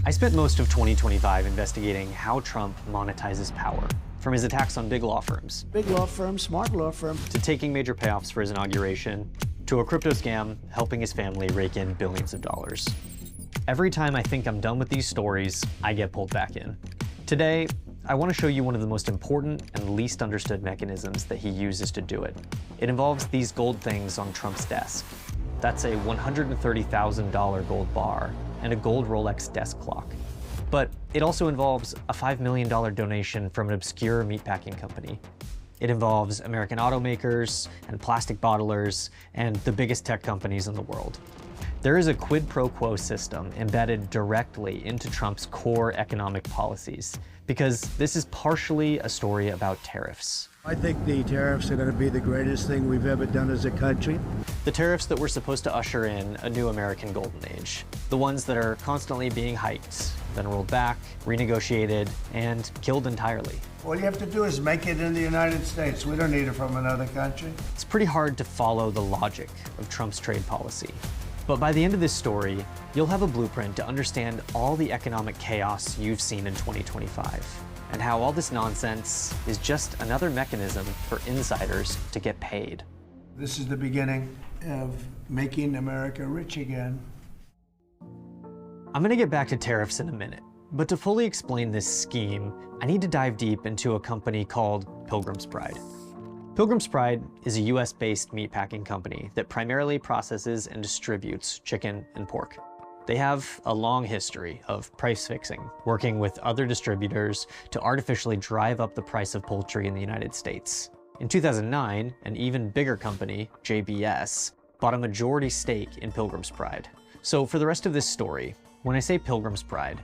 I spent most of 2025 investigating how Trump monetizes power, from his attacks on big law firms, smart law firm, to taking major payoffs for his inauguration, to a crypto scam helping his family rake in billions of dollars. Every time I think I'm done with these stories, I get pulled back in. Today, I want to show you one of the most important and least understood mechanisms that he uses to do it. It involves these gold things on Trump's desk. That's a $130,000 gold bar and a gold Rolex desk clock. But it also involves a $5 million donation from an obscure meatpacking company. It involves American automakers and plastic bottlers and the biggest tech companies in the world. There is a quid pro quo system embedded directly into Trump's core economic policies, because this is partially a story about tariffs. I think the tariffs are going to be the greatest thing we've ever done as a country. The tariffs that were supposed to usher in a new American golden age. The ones that are constantly being hiked, then rolled back, renegotiated, and killed entirely. All you have to do is make it in the United States. We don't need it from another country. It's pretty hard to follow the logic of Trump's trade policy. But by the end of this story, you'll have a blueprint to understand all the economic chaos you've seen in 2025, and how all this nonsense is just another mechanism for insiders to get paid. This is the beginning of making America rich again. I'm gonna get back to tariffs in a minute, but to fully explain this scheme, I need to dive deep into a company called Pilgrim's Pride. Pilgrim's Pride is a US-based meatpacking company that primarily processes and distributes chicken and pork. They have a long history of price fixing, working with other distributors to artificially drive up the price of poultry in the United States. In 2009, an even bigger company, JBS, bought a majority stake in Pilgrim's Pride. So for the rest of this story, when I say Pilgrim's Pride,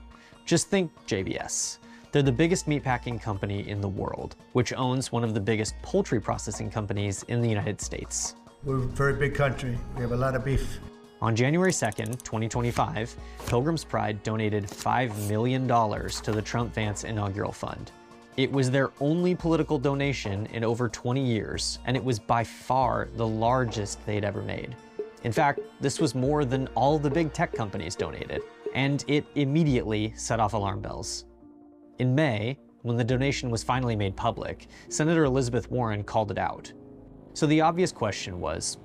just think JBS. They're the biggest meatpacking company in the world, which owns one of the biggest poultry processing companies in the United States. We're a very big country. We have a lot of beef. On January 2nd, 2025, Pilgrim's Pride donated $5 million to the Trump-Vance inaugural fund. It was their only political donation in over 20 years, and it was by far the largest they'd ever made. In fact, this was more than all the big tech companies donated, and it immediately set off alarm bells. In May, when the donation was finally made public, Senator Elizabeth Warren called it out. So the obvious question was,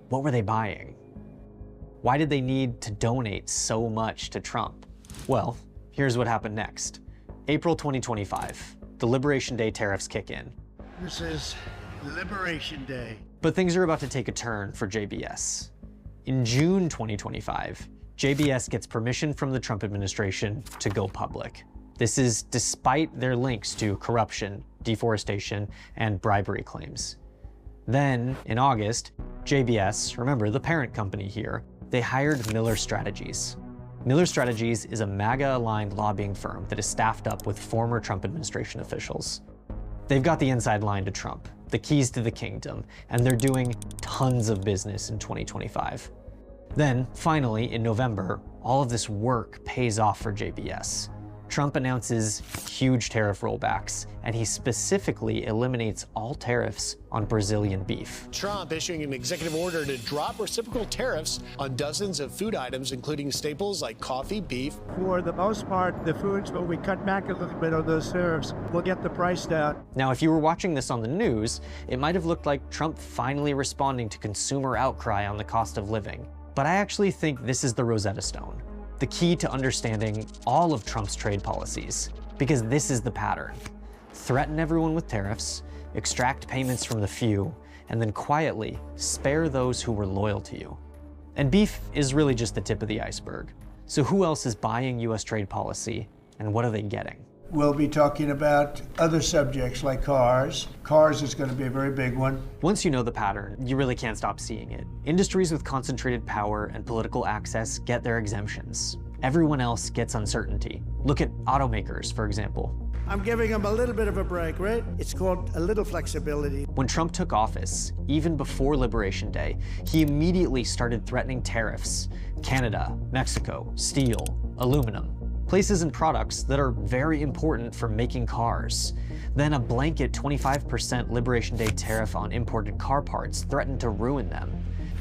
what were they buying? Why did they need to donate so much to Trump? Well, here's what happened next. April 2025, the Liberation Day tariffs kick in. This is Liberation Day. But things are about to take a turn for JBS. In June 2025, JBS gets permission from the Trump administration to go public. This is despite their links to corruption, deforestation, and bribery claims. Then, in August, JBS, remember the parent company here, they hired Miller Strategies. Miller Strategies is a MAGA-aligned lobbying firm that is staffed up with former Trump administration officials. They've got the inside line to Trump, the keys to the kingdom, and they're doing tons of business in 2025. Then, finally, in November, all of this work pays off for JBS. Trump announces huge tariff rollbacks, and he specifically eliminates all tariffs on Brazilian beef. Trump issuing an executive order to drop reciprocal tariffs on dozens of food items, including staples like coffee, beef. For the most part, the foods, when we cut back a little bit on those tariffs, we'll get the price down. Now, if you were watching this on the news, it might have looked like Trump finally responding to consumer outcry on the cost of living. But I actually think this is the Rosetta Stone, the key to understanding all of Trump's trade policies, because this is the pattern. Threaten everyone with tariffs, extract payments from the few, and then quietly spare those who were loyal to you. And beef is really just the tip of the iceberg. So who else is buying US trade policy, and what are they getting? We'll be talking about other subjects like cars. Cars is going to be a very big one. Once you know the pattern, you really can't stop seeing it. Industries with concentrated power and political access get their exemptions. Everyone else gets uncertainty. Look at automakers, for example. I'm giving them a little bit of a break, right? It's called a little flexibility. When Trump took office, even before Liberation Day, he immediately started threatening tariffs. Canada, Mexico, steel, aluminum. Places and products that are very important for making cars. Then a blanket 25% Liberation Day tariff on imported car parts threatened to ruin them.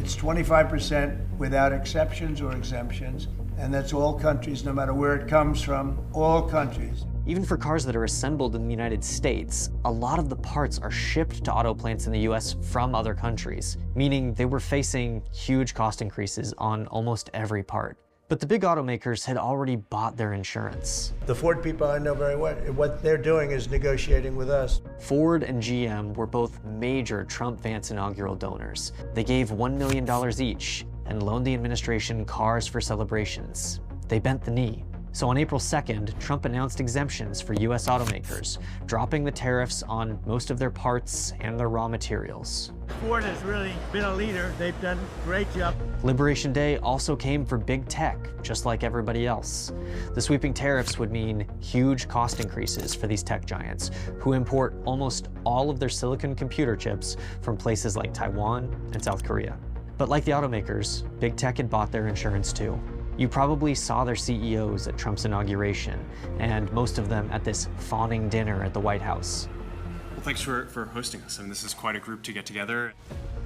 It's 25% without exceptions or exemptions, And that's all countries, no matter where it comes from, all countries. Even for cars that are assembled in the United States, a lot of the parts are shipped to auto plants in the US from other countries, meaning they were facing huge cost increases on almost every part. But the big automakers had already bought their insurance. The Ford people I know very well, what they're doing is negotiating with us. Ford and GM were both major Trump-Vance inaugural donors. They gave $1 million each and loaned the administration cars for celebrations. They bent the knee. So on April 2nd, Trump announced exemptions for US automakers, dropping the tariffs on most of their parts and their raw materials. Ford has really been a leader. They've done a great job. Liberation Day also came for big tech, just like everybody else. The sweeping tariffs would mean huge cost increases for these tech giants, who import almost all of their silicon computer chips from places like Taiwan and South Korea. But like the automakers, big tech had bought their insurance too. You probably saw their CEOs at Trump's inauguration, and most of them at this fawning dinner at the White House. Well, thanks for hosting us. I mean, this is quite a group to get together.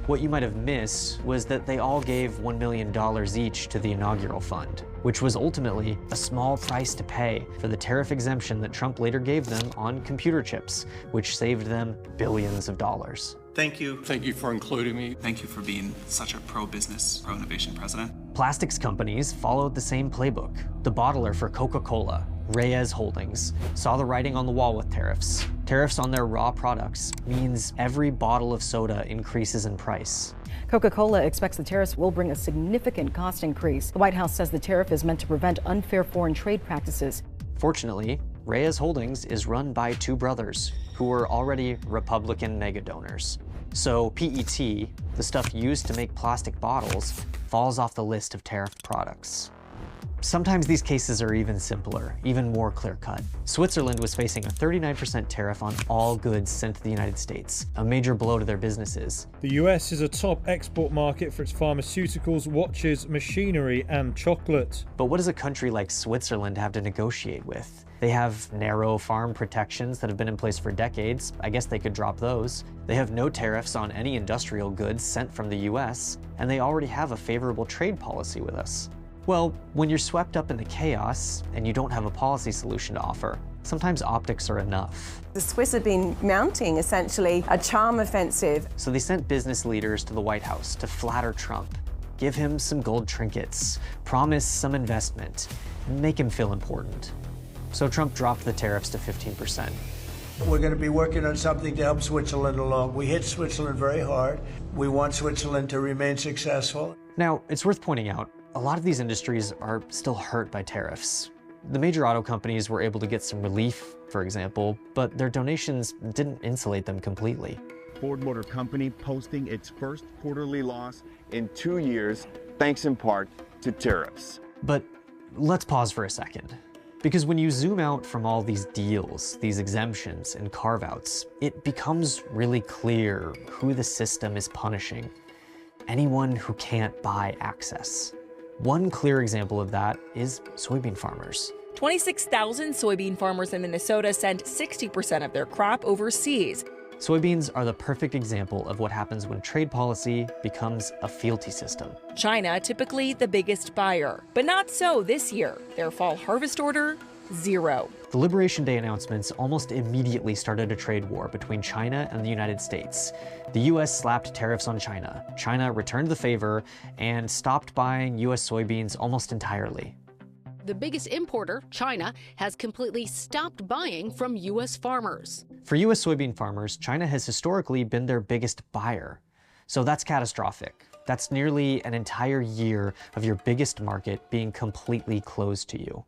What you might have missed was that they all gave $1 million each to the inaugural fund, which was ultimately a small price to pay for the tariff exemption that Trump later gave them on computer chips, which saved them billions of dollars. Thank you. Thank you for including me. Thank you for being such a pro-business, pro-innovation president. Plastics companies followed the same playbook. The bottler for Coca-Cola, Reyes Holdings, saw the writing on the wall with tariffs. Tariffs on their raw products means every bottle of soda increases in price. Coca-Cola expects the tariffs will bring a significant cost increase. The White House says the tariff is meant to prevent unfair foreign trade practices. Fortunately, Reyes Holdings is run by two brothers who were already Republican mega donors. So PET, the stuff used to make plastic bottles, falls off the list of tariff products. Sometimes these cases are even simpler, even more clear-cut. Switzerland was facing a 39% tariff on all goods sent to the United States, a major blow to their businesses. The US is a top export market for its pharmaceuticals, watches, machinery, and chocolate. But what does a country like Switzerland have to negotiate with? They have narrow farm protections that have been in place for decades. I guess they could drop those. They have no tariffs on any industrial goods sent from the US, and they already have a favorable trade policy with us. Well, when you're swept up in the chaos and you don't have a policy solution to offer, sometimes optics are enough. The Swiss have been mounting essentially a charm offensive. So they sent business leaders to the White House to flatter Trump, give him some gold trinkets, promise some investment, and make him feel important. So Trump dropped the tariffs to 15%. We're going to be working on something to help Switzerland along. We hit Switzerland very hard. We want Switzerland to remain successful. Now, it's worth pointing out, a lot of these industries are still hurt by tariffs. The major auto companies were able to get some relief, for example, but their donations didn't insulate them completely. Ford Motor Company posting its first quarterly loss in 2 years, thanks in part to tariffs. But let's pause for a second. Because when you zoom out from all these deals, these exemptions and carve-outs, it becomes really clear who the system is punishing. Anyone who can't buy access. One clear example of that is soybean farmers. 26,000 soybean farmers in Minnesota sent 60% of their crop overseas. Soybeans are the perfect example of what happens when trade policy becomes a fealty system. China, typically the biggest buyer, but not so this year. Their fall harvest order, zero. The Liberation Day announcements almost immediately started a trade war between China and the United States. The US slapped tariffs on China. China returned the favor and stopped buying US soybeans almost entirely. The biggest importer, China, has completely stopped buying from U.S. farmers. For U.S. soybean farmers, China has historically been their biggest buyer. So that's catastrophic. That's nearly an entire year of your biggest market being completely closed to you.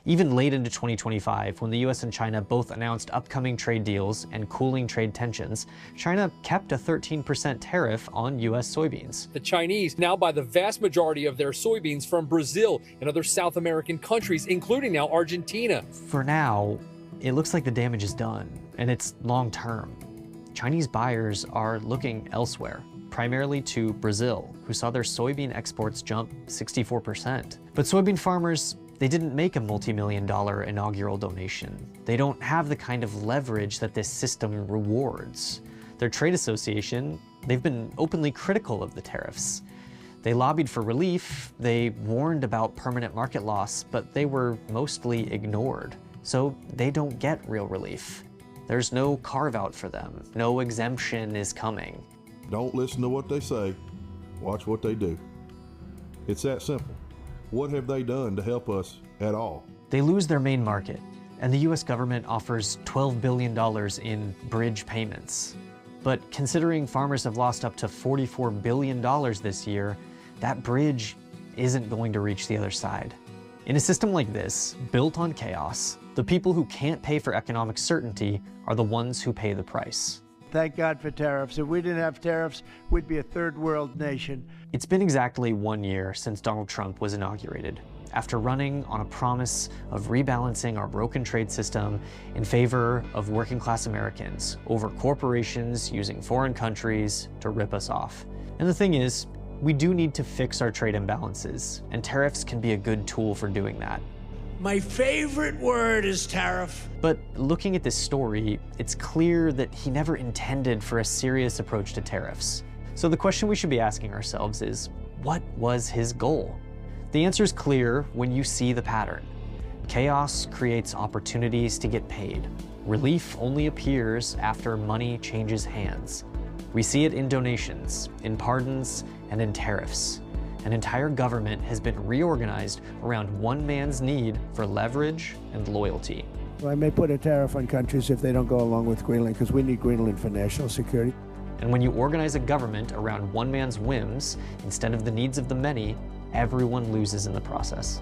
Even late into 2025, when the US and China both announced upcoming trade deals and cooling trade tensions, China kept a 13% tariff on US soybeans. The Chinese now buy the vast majority of their soybeans from Brazil and other South American countries, including now Argentina. For now, it looks like the damage is done, and it's long term. Chinese buyers are looking elsewhere, primarily to Brazil, who saw their soybean exports jump 64%. But soybean farmers, they didn't make a multi-million-dollar inaugural donation. They don't have the kind of leverage that this system rewards. Their trade association, they've been openly critical of the tariffs. They lobbied for relief, they warned about permanent market loss, but they were mostly ignored. So they don't get real relief. There's no carve-out for them, no exemption is coming. Don't listen to what they say, watch what they do. It's that simple. What have they done to help us at all? They lose their main market, and the US government offers $12 billion in bridge payments. But considering farmers have lost up to $44 billion this year, that bridge isn't going to reach the other side. In a system like this, built on chaos, the people who can't pay for economic certainty are the ones who pay the price. Thank God for tariffs. If we didn't have tariffs, we'd be a third world nation. It's been exactly 1 year since Donald Trump was inaugurated, after running on a promise of rebalancing our broken trade system in favor of working class Americans over corporations using foreign countries to rip us off. And the thing is, we do need to fix our trade imbalances, and tariffs can be a good tool for doing that. My favorite word is tariff. But looking at this story, it's clear that he never intended for a serious approach to tariffs. So the question we should be asking ourselves is, what was his goal? The answer is clear when you see the pattern. Chaos creates opportunities to get paid. Relief only appears after money changes hands. We see it in donations, in pardons, and in tariffs. An entire government has been reorganized around one man's need for leverage and loyalty. Well, I may put a tariff on countries if they don't go along with Greenland, because we need Greenland for national security. And when you organize a government around one man's whims instead of the needs of the many, everyone loses in the process.